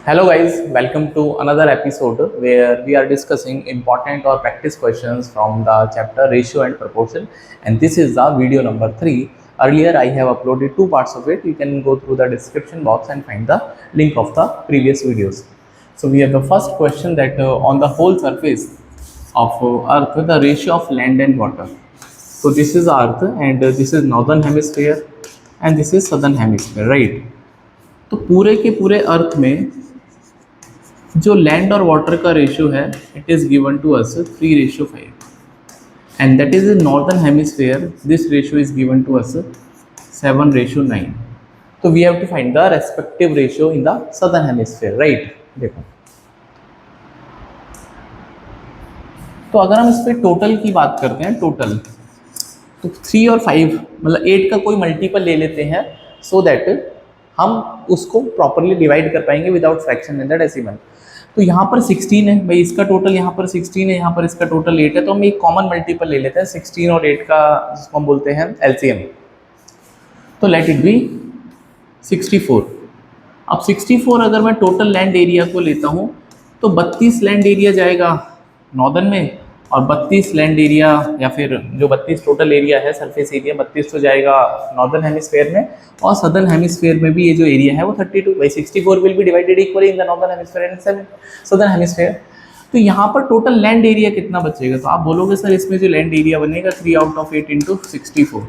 Hello guys, welcome to another episode where we are discussing important or practice questions from the chapter Ratio and Proportion, and this is the video number 3. Earlier I have uploaded two parts of it. You can go through the description box and find the link of the previous videos. So we have the first question that on the whole surface of earth the ratio of land and water. So this is earth and this is northern hemisphere and this is southern hemisphere, right? तो पूरे के पूरे अर्थ में जो land और water का ratio है it is given to us 3:5 and that is in northern hemisphere this ratio is given to us 7:9. तो we have to find the respective ratio in the southern hemisphere, right. देखो, तो अगर हम इस पर total की बात करते हैं, टोटल तो 3 और 5 मतलब 8 का कोई मल्टीपल ले लेते हैं सो दैट हम उसको प्रॉपरली डिवाइड कर पाएंगे without fraction in the decimal. तो यहाँ पर 16 है भाई, इसका टोटल यहाँ पर 16 है, यहाँ पर इसका टोटल 8 है, तो हम एक कॉमन मल्टीपल ले लेते हैं 16 और 8 का, जिसको हम बोलते हैं एलसीएम. तो लेट इट बी 64. अब 64 अगर मैं टोटल लैंड एरिया को लेता हूँ तो 32 लैंड एरिया जाएगा नॉर्दर्न में और 32 लैंड एरिया या फिर जो 32 टोटल एरिया है सरफेस एरिया 32 तो जाएगा नॉर्दर्न हेमिस्फेयर में, और सदर्न हेमिस्फेयर में भी ये जो एरिया है वो 32 by 64 will be divided equally in the northern hemisphere and southern hemisphere. तो यहाँ पर टोटल लैंड एरिया कितना बचेगा? तो आप बोलोगे सर इसमें जो लैंड एरिया बनेगा 3/8 इंटू 64,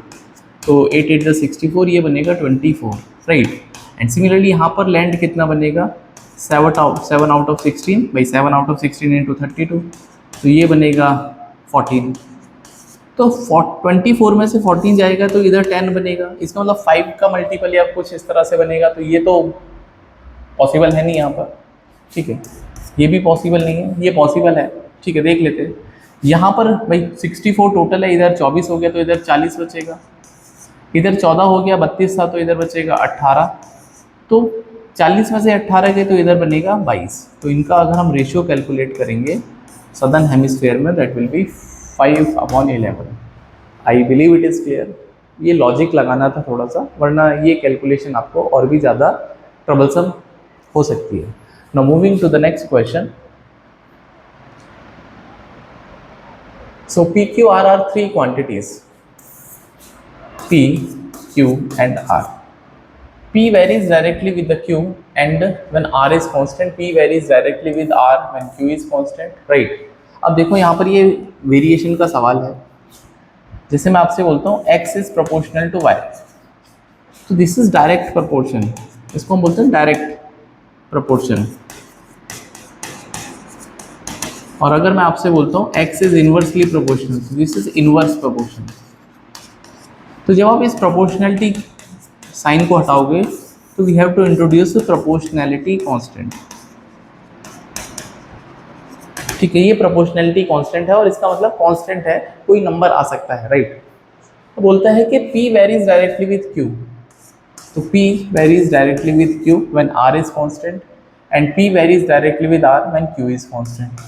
तो 8 8 64 ये बनेगा 24, राइट. एंड सिमिलरली यहाँ पर लैंड कितना बनेगा 7/16 बाई 7/16 इंटू 32, तो ये बनेगा 14. तो 24 में से 14 जाएगा तो इधर 10 बनेगा, इसका मतलब 5 का मल्टीपल या कुछ इस तरह से बनेगा. तो ये तो पॉसिबल है नहीं यहाँ पर, ठीक है, ये भी पॉसिबल नहीं है, ये पॉसिबल है, ठीक है. देख लेते हैं यहाँ पर भाई 64 टोटल है, इधर 24 हो गया तो इधर 40 बचेगा, इधर 14 हो गया, 32 था तो इधर बचेगा 18, तो 40 में से 18 गए तो इधर बनेगा 22. तो इनका अगर हम रेशियो कैलकुलेट करेंगे सदर्न हेमिस्फेयर में that will be 5/11. I believe it is clear. ये लॉजिक लगाना था थोड़ा सा, वरना ये कैलकुलेशन आपको और भी ज़्यादा ट्रबलसम हो सकती है. Now moving to the next question. So P Q R are three quantities, P, Q and R. P varies directly with the Q and when R is constant, P varies directly with R when Q is constant, right? अब देखो यहाँ पर ये variation का सवाल है. जैसे मैं आपसे बोलता हूँ X is proportional to Y, तो दिस इज डायरेक्ट प्रपोर्शन, इसको हम बोलते हैं डायरेक्ट प्रपोर्शन. और अगर मैं आपसे बोलता हूँ X is inversely proportional, this is inverse proportion. तो जब आप इस प्रोपोर्शनैलिटी साइन को हटाओगे तो we have to introduce proportionality constant, ठीक है. ये प्रोपोर्शनैलिटी कांस्टेंट है और इसका मतलब कांस्टेंट है, कोई नंबर आ सकता है, राइट. तो बोलता है कि P varies directly with Q, तो P varies directly with Q when R is constant and P varies directly with R when Q is constant.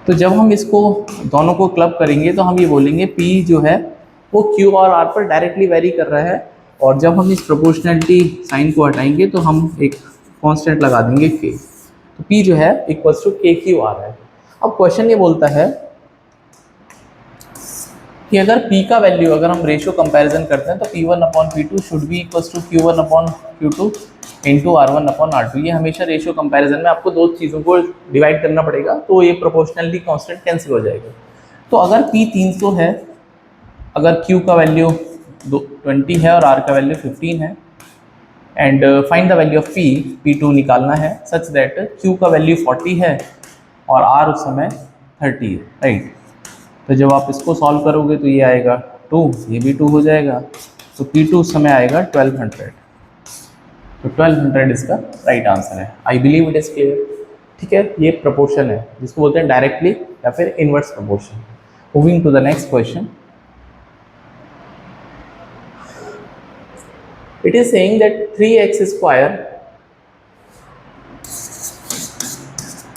तो जब हम इसको दोनों को क्लब करेंगे तो हम ये बोलेंगे P जो है वो Q और R पर डायरेक्टली वेरी कर रहा है, और जब हम इस प्रोपोर्शनैलिटी साइन को हटाएंगे तो हम एक कांस्टेंट लगा देंगे K, तो P जो है इक्वल्स टू KQR है. अब क्वेश्चन ये बोलता है कि अगर P का वैल्यू, अगर हम रेशियो कंपैरिजन करते हैं तो P1/P2 should be equals to Q1/Q2 into R1/R2. ये हमेशा रेशियो कंपैरिजन में आपको दो चीज़ों को डिवाइड करना पड़ेगा, तो ये प्रोपोर्शनैलिटी कांस्टेंट कैंसिल हो जाएगा. तो अगर P 300 है, अगर Q का वैल्यू 20 है और R का वैल्यू 15 है, and find the value of P, P2 निकालना है सच दैट Q का वैल्यू 40 है और R उस समय 30 है, राइट. तो जब आप इसको सॉल्व करोगे तो ये आएगा 2, ये भी 2 हो जाएगा, तो P2 उस समय आएगा 1200. तो 1200 इसका राइट आंसर है. I believe it is clear, ठीक है. ये प्रपोर्शन है जिसको बोलते हैं डायरेक्टली या फिर inverse proportion. Moving to the next question. It is saying that 3x square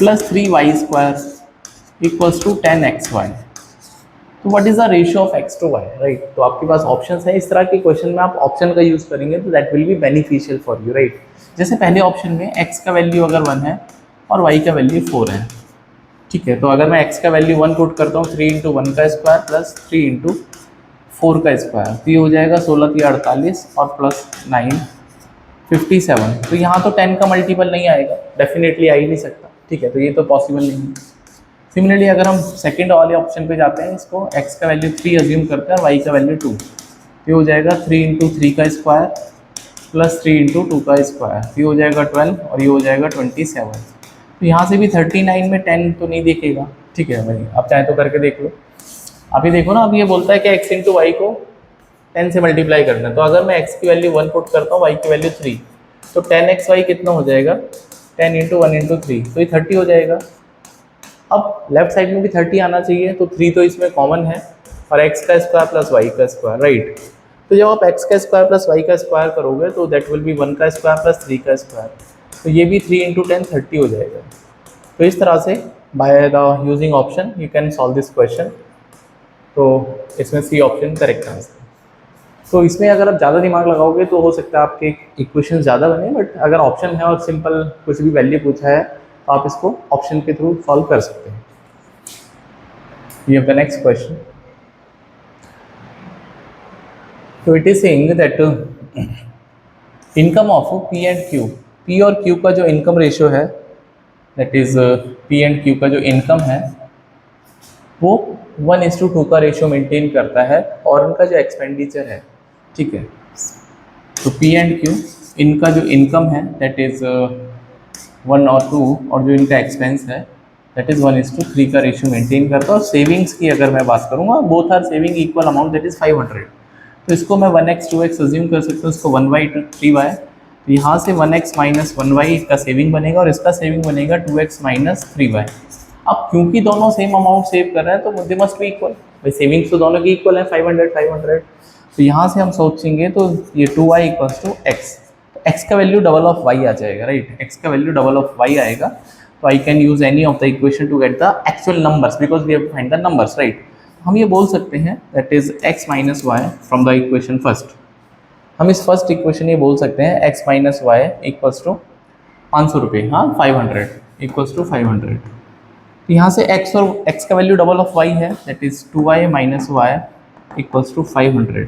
plus 3y square equals to 10xy. तो what is the ratio of x to y, right? तो आपके पास ऑप्शंस हैं. इस तरह के क्वेश्चन में आप ऑप्शन का यूज़ करेंगे तो that will be beneficial for you, right? जैसे पहले ऑप्शन में x का वैल्यू अगर 1 है और y का वैल्यू 4 है, ठीक है, तो अगर मैं x का वैल्यू 1 पुट करता हूँ 3 इंटू 1 का स्क्वायर प्लस 3 इंटू 4 का स्क्वायर, तो ये हो जाएगा 16 3 48 और प्लस 9 57। तो यहाँ तो 10 का मल्टीपल नहीं आएगा, डेफिनेटली आ ही नहीं सकता, ठीक है, तो ये तो पॉसिबल नहीं है। सिमिलरली अगर हम सेकंड वाले ऑप्शन पे जाते हैं, इसको x का वैल्यू 3 अज्यूम करते हैं और y का वैल्यू 2, ये हो जाएगा 3 इंटू 3 का स्क्वायर प्लस 3 इंटू 2 का स्क्वायर, ये हो जाएगा 12 और ये हो जाएगा 27। तो यहाँ से भी 39 में 10 तो नहीं दिखेगा, ठीक है भाई, आप चाहे तो करके देख लो। अभी देखो ना, अब ये बोलता है कि x इंटू वाई को 10 से मल्टीप्लाई करना है, तो अगर मैं x की वैल्यू 1 पुट करता हूँ, y की वैल्यू 3, तो 10xy कितना हो जाएगा, 10 इंटू 1 इंटू 3, तो ये 30 हो जाएगा। अब लेफ्ट साइड में भी 30 आना चाहिए, तो 3 तो इसमें कॉमन है और x का स्क्वायर प्लस y का स्क्वायर, राइट। तो जब आप x का स्क्वायर प्लस y का स्क्वायर करोगे तो दैट विल बी 1 का स्क्वायर प्लस 3 का स्क्वायर, तो ये भी 3 इंटू 10 30 हो जाएगा। तो इस तरह से by the using option you can solve this question. तो इसमें सी ऑप्शन करेक्ट आंसर। तो इसमें अगर आप ज़्यादा दिमाग लगाओगे तो हो सकता है आपके इक्वेशन ज़्यादा बने, बट अगर ऑप्शन है और सिंपल कुछ भी वैल्यू पूछा है तो आप इसको ऑप्शन के थ्रू सॉल्व कर सकते हैं। ये द नेक्स्ट क्वेश्चन। तो it is saying that income of P and Q, P और क्यू का जो इनकम रेशियो है, that is P and Q का जो इनकम है वो 1:2 का रेशियो मेंटेन करता है, और उनका जो एक्सपेंडिचर है, ठीक है, तो पी एंड क्यू इनका जो इनकम है दैट इज 1 और 2, और जो इनका एक्सपेंस है दैट इज 1:3 का रेशियो मेंटेन करता है। और सेविंग्स की अगर मैं बात करूँगा, both are saving equal amount that is 500, तो इसको मैं 1x 2x अज्यूम कर सकता हूँ, इसको 1y 3y, तो यहाँ से 1x माइनस 1y का सेविंग बनेगा और इसका सेविंग बनेगा 2x माइनस 3y। अब क्योंकि दोनों सेम अमाउंट सेव कर रहे हैं तो दे मस्ट बी इक्वल, भाई सेविंग्स तो दोनों की इक्वल है 500 500, तो यहाँ से हम सोचेंगे तो ये 2y इक्वल्स टू x, तो x का वैल्यू डबल ऑफ y आ जाएगा, राइट, x का वैल्यू डबल ऑफ y आएगा। तो I can use any of the equation to get the actual numbers because we have to find the numbers, right. हम ये बोल सकते हैं that is x minus Y from the equation first. हम इस first equation ये बोल सकते हैं x minus Y equals to 500 रुपये, हाँ 500 इक्वल्स टू 500। तो यहाँ से x और x का वैल्यू डबल ऑफ y है that is 2y minus Y equals to 500।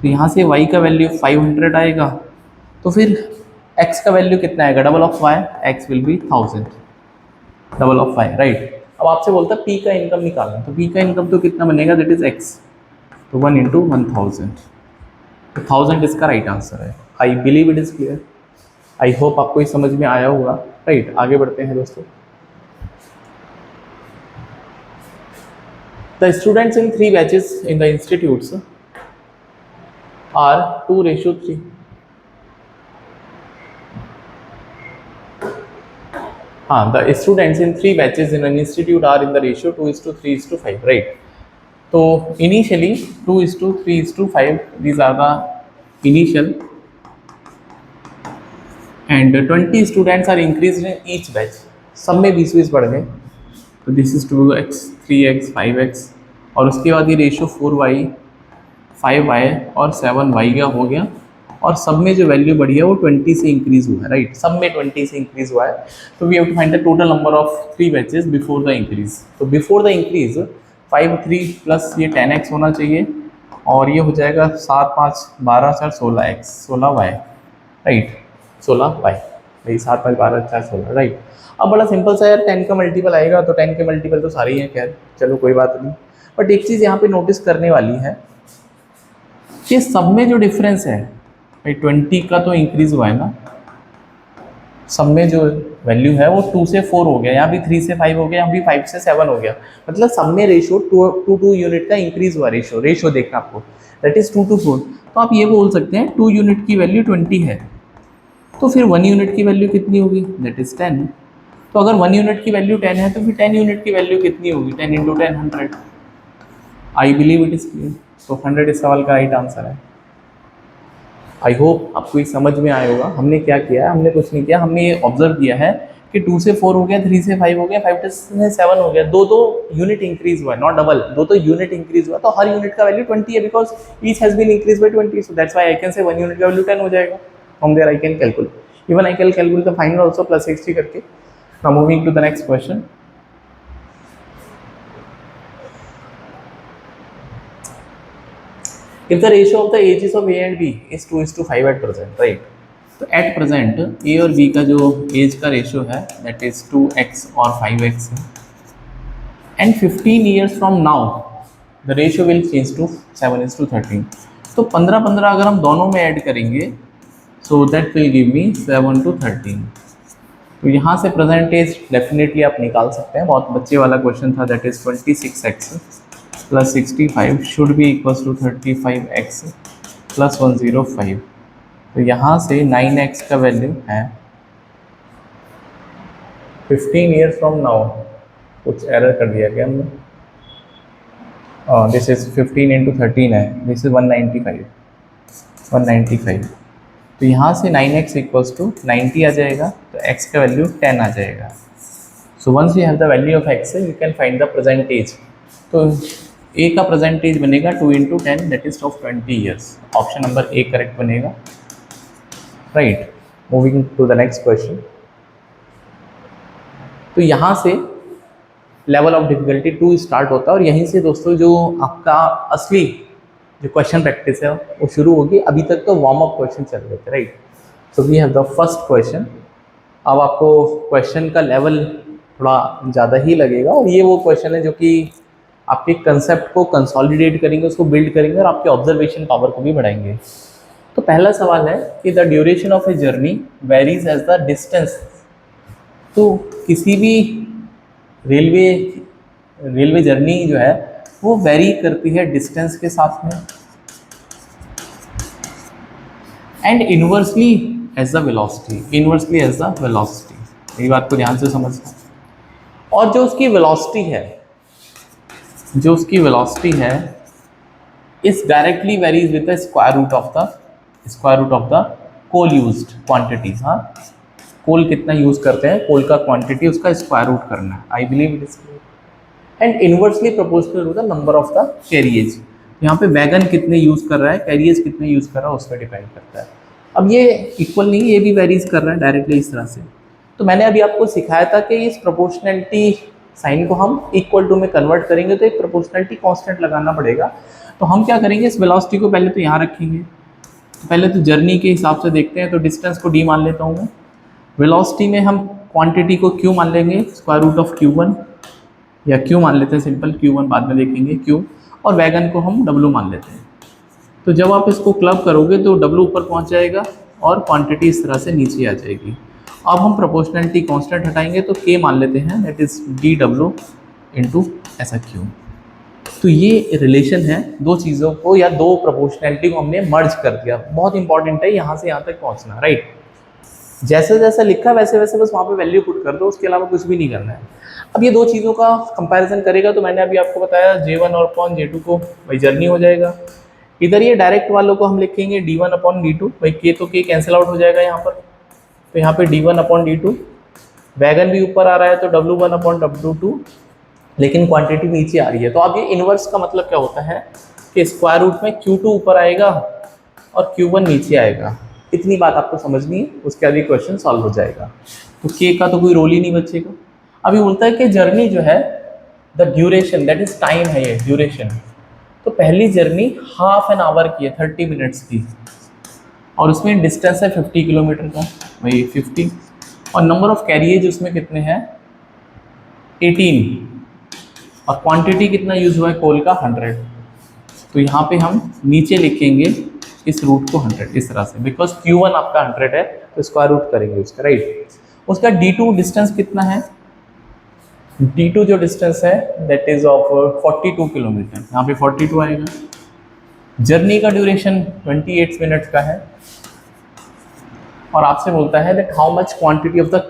तो यहाँ से y का वैल्यू 500 आएगा, तो फिर x का वैल्यू कितना आएगा, double of y, x will be 1000, double of y, right. अब आपसे बोलता है p का इनकम निकालना, तो p का इनकम तो कितना बनेगा, दैट इज x, तो 1 इंटू 1000, तो 1000 इसका राइट आंसर है। I believe it is clear, I hope आपको ये समझ में आया होगा, राइट। आगे बढ़ते हैं दोस्तों। The students in 3 batches in the institutes are 2:3। हाँ, the students in 3 batches in an institute are in the ratio 2:3:5, right? So initially 2:3:5, these are the initial, and 20 students are increased in each batch. सब में 20-20 बढ़ गए, तो this is 2x 3x 5x, और उसके बाद ये रेशियो 4y 5y और 7y का हो गया, और सब में जो वैल्यू बढ़ी है वो 20 से इंक्रीज हुआ है, राइट, सब में 20 से इंक्रीज हुआ है। तो we have to find the total number of 3 batches before the increase. तो बिफोर द इंक्रीज 5 3 प्लस ये 10x होना चाहिए, और ये हो जाएगा 7 5 12 4 16x 16y, राइट, 16y, भाई 7 5 12 4 16, राइट। अब बड़ा सिंपल सा यार, 10 का मल्टीपल आएगा, तो 10 के मल्टीपल तो सारे ही हैं, खैर चलो कोई बात नहीं। बट एक चीज़ यहाँ पे नोटिस करने वाली है कि सब में जो डिफरेंस है, भाई 20 का तो इंक्रीज हुआ है ना, सब में जो वैल्यू है वो 2 से 4 हो गया, यहाँ भी 3 से 5 हो गया, यहाँ भी 5 से 7 हो गया, मतलब सब में रेशियो 2 यूनिट का इंक्रीज हुआ। रेशियो देखना आपको, दैट इज 2 to 4। तो आप ये बोल सकते हैं 2 यूनिट की वैल्यू 20 है, तो फिर 1 यूनिट की वैल्यू कितनी होगी, दैट इज 10। तो अगर 1 यूनिट की वैल्यू 10 है, तो फिर 10 यूनिट की वैल्यू कितनी होगी, 10 into 10 100। I believe it is clear, तो 100 इस सवाल का राइट आंसर है। आई होप आपको ये समझ में आया होगा। हमने क्या किया है, हमने कुछ नहीं किया, हमने ये ऑब्जर्व किया है कि 2 से 4 हो गया, 3 से 5 हो गया, 5 से 7 हो गया, दो यूनिट इंक्रीज हुआ है, नॉट डबल, दो यूनिट इंक्रीज हुआ, तो हर यूनिट का वैल्यू 20 है, because each has been increase by 20, so that's why I can say 1 unit का वैल्यू 10 हो जाएगा। From there I can calculate. Even I can calculate the final also plus 60 करके. Now moving to the next question. If the ratio of the ages of A and B is 2:5 at present, right? तो at present A और B का जो as का ratio है that is 2x और 5x है, and 15 years from now the ratio will change to 7:13. तो 15 अगर हम दोनों में ऐड करेंगे so that will give me 7:13. तो यहाँ से परसेंटेज डेफिनेटली आप निकाल सकते हैं, बहुत बच्चे वाला क्वेश्चन था, that is 26x plus 65 should be equals to 35x plus 105. तो यहाँ से 9x का वैल्यू है 15 ईयर्स फ्रॉम नाउ. कुछ एरर कर दिया क्या हमने? दिस इज 15 इंटू 13 है, दिस इज 195. तो यहाँ से 9x इक्वल्स टू 90 आ जाएगा, तो x का वैल्यू 10 आ जाएगा. So once you have the value of x you can find the percentage. तो a का प्रेजेंटेज बनेगा 2 into 10 that is of 20 years. Option number A correct बनेगा, right. Moving to the next question. तो यहाँ से level of difficulty 2 start होता है और यहीं से दोस्तों जो आपका असली जो क्वेश्चन प्रैक्टिस है वो शुरू होगी. अभी तक तो वार्म अप क्वेश्चन चल रहे थे, right. So we have the first question. अब आपको क्वेश्चन का लेवल थोड़ा ज़्यादा ही लगेगा और ये वो क्वेश्चन है जो कि आपके कंसेप्ट को कंसोलिडेट करेंगे, उसको बिल्ड करेंगे और आपके ऑब्जर्वेशन पावर को भी बढ़ाएंगे. तो पहला सवाल है कि the duration of a journey varies as the distance. तो किसी भी रेलवे जर्नी जो है वो वेरी करती है डिस्टेंस के साथ में, and inversely as the velocity. Inversely as the velocity, ये बात को ध्यान से समझना. और जो उसकी वेलोसिटी है is directly varies with the square root of the coal used quantities. हाँ, कोल कितना यूज करते हैं, कोल का क्वांटिटी उसका स्क्वायर रूट करना है. I believe it is. And inversely proportional to the number of the carriage. यहाँ पे वैगन कितने यूज़ कर रहा है, कैरियज कितने यूज़ कर रहा है, उस पर डिपेंड करता है. अब ये इक्वल नहीं, ये भी वेरीज कर रहा है डायरेक्टली इस तरह से. तो मैंने अभी आपको सिखाया था कि इस प्रोपोर्शनलिटी साइन को हम इक्वल टू में कन्वर्ट करेंगे तो एक प्रोपोर्शनलिटी कांस्टेंट लगाना पड़ेगा. तो हम क्या करेंगे, इस वेलोसिटी को पहले तो यहाँ रखेंगे. तो पहले तो जर्नी के हिसाब से देखते हैं, तो डिस्टेंस को डी मान लेता हूँ मैं. वेलोसिटी में हम क्वांटिटी को क्यू मान लेंगे, स्क्वायर रूट ऑफ Q1, या क्यू मान लेते हैं सिंपल, Q1 बाद में देखेंगे क्यू, और वैगन को हम W मान लेते हैं. तो जब आप इसको क्लब करोगे तो W ऊपर पहुंच जाएगा और क्वांटिटी इस तरह से नीचे आ जाएगी. अब हम प्रोपोर्शनलिटी कांस्टेंट हटाएंगे तो K मान लेते हैं, दैट इज DW इंटू ऐसा Q. तो ये रिलेशन है दो चीज़ों को या दो प्रोपोर्शनलिटी को हमने मर्ज कर दिया. बहुत इंपॉर्टेंट है यहाँ से यहाँ तक पहुँचना, राइट. जैसे जैसा लिखा वैसे वैसे बस वहाँ पे वैल्यू पुट कर दो, उसके अलावा कुछ भी नहीं करना है. अब ये दो चीज़ों का कंपैरिजन करेगा तो मैंने अभी आपको बताया J1 और अपॉन J2 को भाई जर्नी हो जाएगा. इधर ये डायरेक्ट वालों को हम लिखेंगे D1 अपॉन D2, भाई K तो K कैंसिल आउट हो जाएगा यहाँ पर. तो यहाँ पे D1 अपॉन D2, वैगन भी ऊपर आ रहा है तो W1 अपॉन W2, लेकिन क्वांटिटी नीचे आ रही है. तो अब ये इनवर्स का मतलब क्या होता है कि स्क्वायर रूट में Q2 ऊपर आएगा और Q1 नीचे आएगा. इतनी बात आपको समझनी है, उसके आगे क्वेश्चन सॉल्व हो जाएगा. तो K का तो कोई रोल ही नहीं बचेगा. अभी बोलता है कि जर्नी जो है the duration that is time है, ये ड्यूरेशन. तो पहली जर्नी हाफ एन आवर की है, 30 मिनट्स की, और उसमें डिस्टेंस है 50 किलोमीटर का, वही 50. और नंबर ऑफ कैरियज उसमें कितने हैं, 18, और क्वांटिटी कितना यूज हुआ है कोल का, 100. तो यहाँ पे हम नीचे लिखेंगे इस रूट को 100 इस तरह से, बिकॉज Q1 आपका 100 है तो स्क्वायर रूट करेंगे उसका, राइट. उसका D2 डिस्टेंस कितना है, D2 जो डिस्टेंस है दैट इज ऑफ 42 किलोमीटर. यहाँ पे 42 आएगा. जर्नी का ड्यूरेशन 28 मिनट का है और आपसे बोलता है that how much quantity of the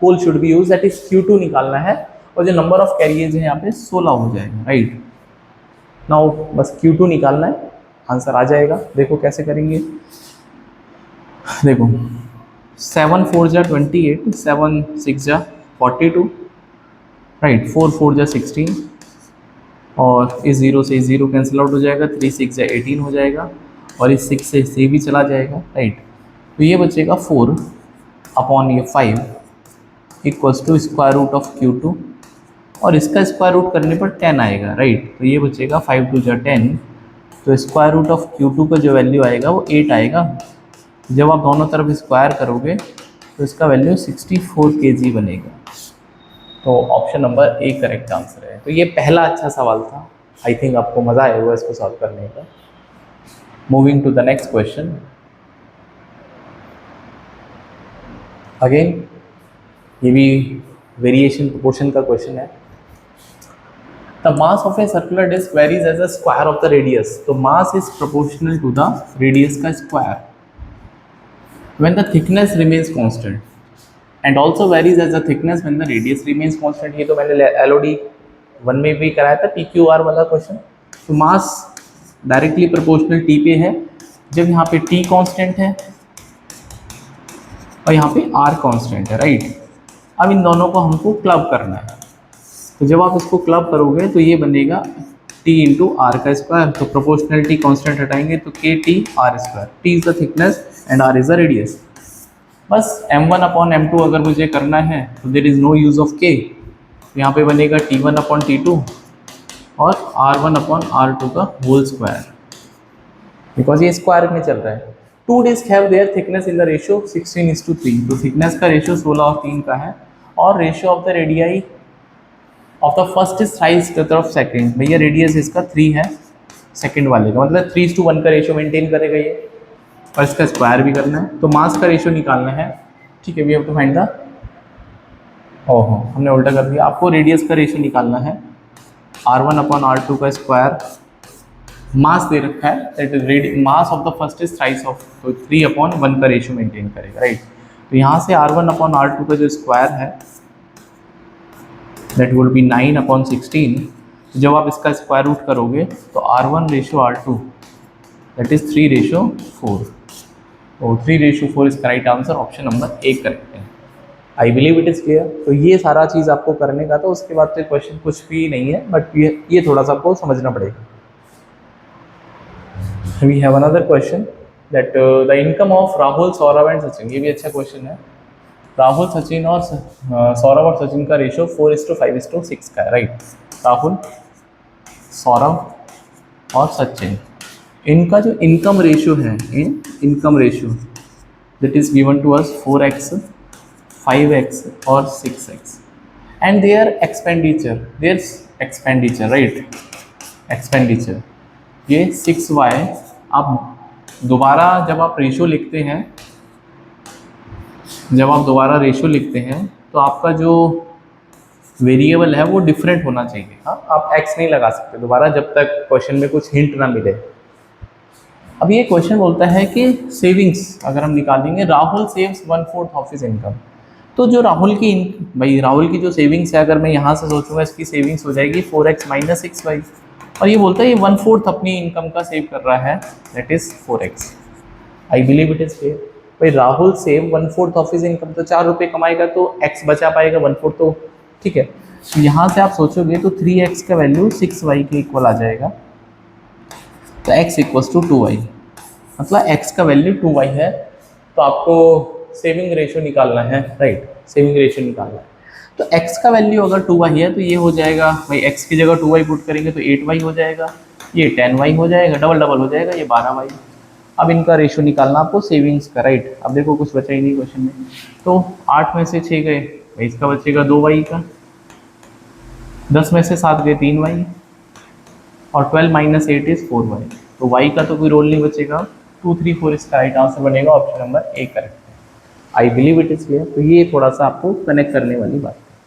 coal should be use, that is Q2 निकालना है. और जो नंबर ऑफ कैरियज है यहाँ पे 16 हो जाएगा, राइट. नाउ बस Q2 निकालना है, आंसर आ जाएगा. देखो कैसे करेंगे, देखो 7 4 जा 28, 7 6 जा 42, राइट. 4 4 जा 16, और इस 0 से 0 कैंसिल आउट हो जाएगा. 3 6 जा 18 हो जाएगा, और इस 6 से भी चला जाएगा, राइट. तो ये बचेगा 4, अपॉन ये 5 equals to square root of Q2, और इसका स्क्वायर रूट करने पर 10 आएगा, राइट। तो ये बचेगा 5 2 जा 10, तो स्क्वायर रूट ऑफ Q2 का जो वैल्यू आएगा वो 8 आएगा। जब आप दोनों तरफ स्क्वायर करोगे तो इसका वैल्यू 64 kg बनेगा। तो option number A correct answer है। तो ये पहला अच्छा सवाल था, आई थिंक आपको मज़ा आया होगा इसको सॉल्व करने का। Moving to the next question. Again ये भी वेरिएशन प्रोपोर्शन का क्वेश्चन है। The mass of a circular disc varies as a square of the radius. तो mass is proportional to the radius का square when the thickness remains constant, and also varies as the thickness when the radius remains constant. ये तो मैंने LOD 1 में भी कराया था, PQR वाला क्वेश्चन। तो मास डायरेक्टली प्रोपोर्शनल T पे है जब यहाँ पे T कांस्टेंट है और यहाँ पे R कांस्टेंट है, राइट। अब इन दोनों को हमको क्लब करना है। तो जब आप इसको क्लब करोगे तो ये बनेगा T इंटू R का स्क्वायर। तो प्रोपोर्शनलिटी कांस्टेंट हटाएंगे तो KT R square. T is the thickness and R is the radius. बस M1 अपॉन M2 अगर मुझे करना है तो there is no use of K। तो यहाँ पे बनेगा T1 अपॉन T2 और R1 अपॉन R2 का होल स्क्वायर, बिकॉज ये स्क्वायर में चल रहा है। Two disc have their thickness in the ratio 16:3। तो थिकनेस का रेशियो 16 और 3 का है, और ratio of the radii of the first is thrice the तरफ सेकंड। भैया रेडियस इसका 3 है, सेकंड वाले का मतलब 3:1 का रेशियो मेंटेन करेगा ये, और इसका स्क्वायर भी करना है। तो मास का रेशियो निकालना है, ठीक है। We have to find the, ओहो हमने उल्टा कर दिया। आपको रेडियस का रेशियो निकालना है, R1 अपॉन R2 का स्क्वायर। मास दे रखा है that mass of the first is thrice of, तो 3/1 का रेशियो मेंटेन करेगा, राइट। तो यहाँ से R1 अपॉन R2 का जो स्क्वायर है दैट वुड बी 9/16। जब आप इसका स्क्वायर रूट करोगे तो R1 ratio R2 that is 3:4। तो 3:4 इसका right answer, option number A correct है। I believe it is clear. तो ये सारा चीज़ आपको करने का, तो उसके बाद तो क्वेश्चन कुछ भी नहीं है, बट ये थोड़ा सा आपको समझना पड़ेगा। We have another question that the income of Rahul, Saurabh and Sachin. ये भी अच्छा क्वेश्चन है। राहुल, सचिन और सौरभ और सचिन का रेशियो 4:5:6 का है, राइट। राहुल, सौरभ और सचिन, इनका जो इनकम रेशियो है, income ratio that is given to us 4x, 5x और 6x, and their expenditure, right, expenditure ये 6y। आप दोबारा जब आप रेशियो लिखते हैं, तो आपका जो वेरिएबल है वो डिफरेंट होना चाहिए। हाँ, आप x नहीं लगा सकते दोबारा जब तक क्वेश्चन में कुछ हिंट ना मिले। अब ये क्वेश्चन बोलता है कि सेविंग्स अगर हम निकालेंगे, Rahul saves 1/4 of his income. तो जो राहुल की जो सेविंग्स है, अगर मैं यहाँ से सोचूंगा इसकी सेविंग्स हो जाएगी 4x माइनस 6y, और ये बोलता है ये 1/4 अपनी इनकम का सेव कर रहा है, that is 4x। I believe it is clear. भाई Rahul save 1/4 of his income, तो 4 रुपये कमाएगा तो x बचा पाएगा 1/4, तो ठीक है। तो यहाँ से आप सोचोगे तो 3x का वैल्यू 6y के इक्वल आ जाएगा, तो x इक्वल्स टू 2y, मतलब x का वैल्यू 2y है। तो आपको सेविंग रेशियो निकालना है, राइट, सेविंग रेशियो निकालना है। तो x का वैल्यू अगर 2y है तो ये हो जाएगा, भाई x की जगह 2y पुट करेंगे तो 8y हो जाएगा, ये 10y हो जाएगा, डबल हो जाएगा, ये 12y। अब इनका रेशियो निकालना आपको सेविंग्स का, राइट। अब देखो कुछ बचा ही नहीं क्वेश्चन में, तो 8 में से 6 गए, भाई इसका बचेगा 2y का, 10 में से 7 गए 3y, और 12 माइनस 8 इज 4y। तो y का तो कोई रोल नहीं बचेगा, 2 3 4 इसका राइट आंसर बनेगा, ऑप्शन नंबर ए करेक्ट है। I believe it is clear. तो ये थोड़ा सा आपको कनेक्ट करने वाली बात।